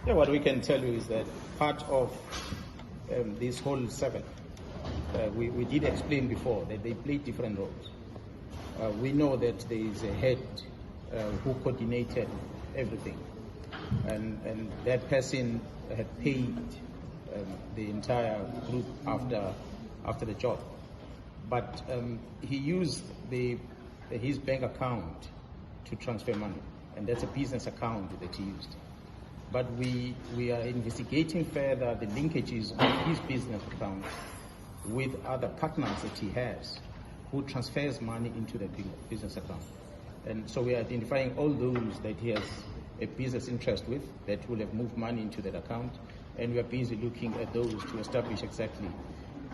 Yeah, what we can tell you is that part of this whole seven, we did explain before that they play different roles. We know that there is a head who coordinated everything, and that person had paid the entire group after the job. But he used his bank account to transfer money, and that's a business account that he used. But we are investigating further the linkages of his business account with other partners that he has who transfers money into the business account. And so we are identifying all those that he has a business interest with that will have moved money into that account, and we are busy looking at those to establish exactly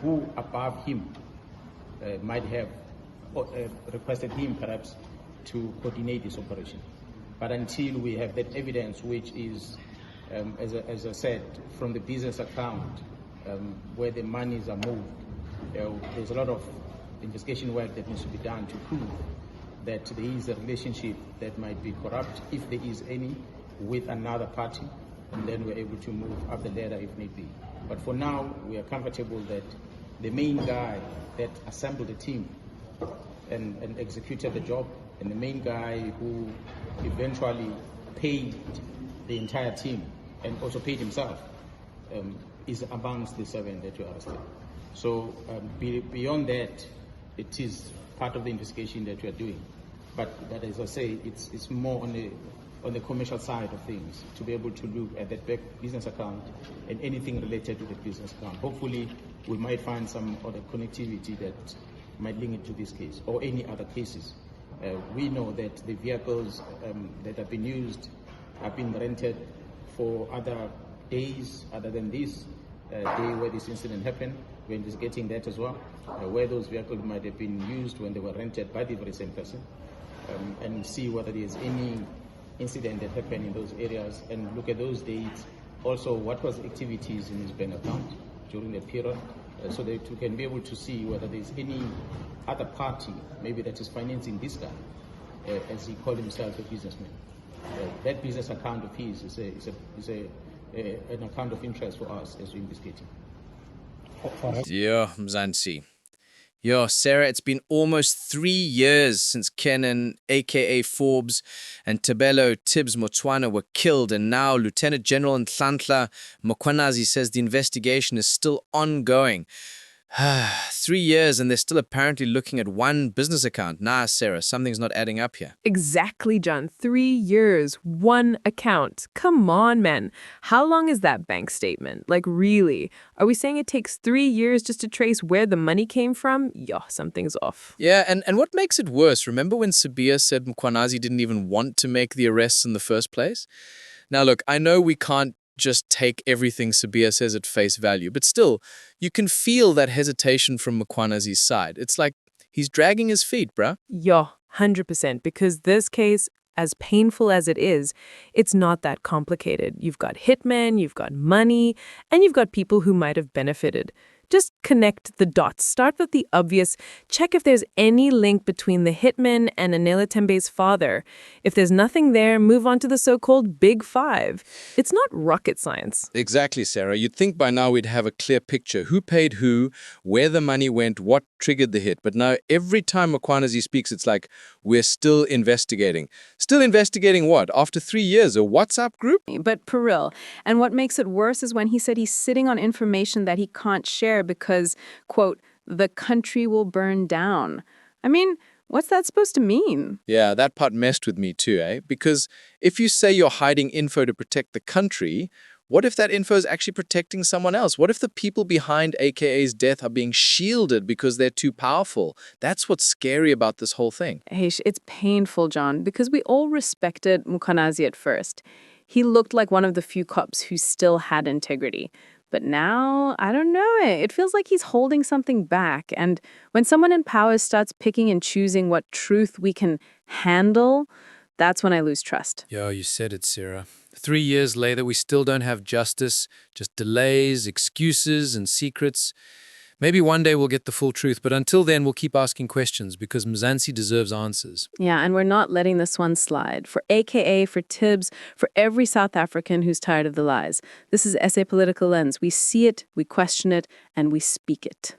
who above him might have requested him perhaps to coordinate this operation. But until we have that evidence, which is, as I said, from the business account where the monies are moved, there's a lot of investigation work that needs to be done to prove that there is a relationship that might be corrupt, if there is any, with another party, and then we're able to move up the ladder if need be. But for now, we are comfortable that the main guy that assembled the team and executed the job, and the main guy who eventually paid the entire team and also paid himself is amongst the seven that were arrested. So beyond that, it is part of the investigation that we are doing. But as I say, it's more on the commercial side of things, to be able to look at that business account and anything related to the business account. Hopefully, we might find some other connectivity that might link it to this case or any other cases. We know that the vehicles that have been used have been rented for other days other than this day where this incident happened. We're investigating that as well, where those vehicles might have been used when they were rented by the very same person, and see whether there's any incident that happened in those areas, and look at those dates. Also, what was activities in his bank account during the period, so that we can be able to see whether there's any other party maybe that is financing this guy, as he called himself a businessman. That business account of his is an account of interest for us as we're investigating. Yeah, Mzansi. Yo, Sarah, it's been almost 3 years since Kenan, aka Forbes, and Tabelo Tibbs Motswana were killed, and now Lieutenant General Nhlanhla Mkhwanazi says the investigation is still ongoing. 3 years and they're still apparently looking at one business account. Nah, Sarah, something's not adding up here. Exactly, John. 3 years, one account. Come on, man. How long is that bank statement? Like, really? Are we saying it takes 3 years just to trace where the money came from? Yeah, something's off. Yeah, and what makes it worse? Remember when Sabia said Mkhwanazi didn't even want to make the arrests in the first place? Now, look, I know we can't just take everything Sabia says at face value, but still, you can feel that hesitation from Mkhwanazi's side. It's like he's dragging his feet, bruh. Yeah, 100%. Because this case, as painful as it is, it's not that complicated. You've got hitmen, you've got money, and you've got people who might have benefited. Just connect the dots. Start with the obvious. Check if there's any link between the hitman and Anela Tembe's father. If there's nothing there, move on to the so-called Big Five. It's not rocket science. Exactly, Sarah. You'd think by now we'd have a clear picture. Who paid who, where the money went, what triggered the hit. But now every time Mkhwanazi speaks, it's like we're still investigating. Still investigating what? After 3 years, a WhatsApp group? But for real. And what makes it worse is when he said he's sitting on information that he can't share because, quote, the country will burn down. I mean, what's that supposed to mean? Yeah, that part messed with me too, eh? Because if you say you're hiding info to protect the country, what if that info is actually protecting someone else? What if the people behind AKA's death are being shielded because they're too powerful? That's what's scary about this whole thing. Hey, it's painful, John, because we all respected Mkhwanazi at first. He looked like one of the few cops who still had integrity. But now, I don't know it. It feels like he's holding something back. And when someone in power starts picking and choosing what truth we can handle, that's when I lose trust. Yo, you said it, Sarah. 3 years later, we still don't have justice, just delays, excuses, and secrets. Maybe one day we'll get the full truth, but until then we'll keep asking questions because Mzansi deserves answers. Yeah, and we're not letting this one slide. For AKA, for Tibbs, for every South African who's tired of the lies. This is SA Political Lens. We see it, we question it, and we speak it.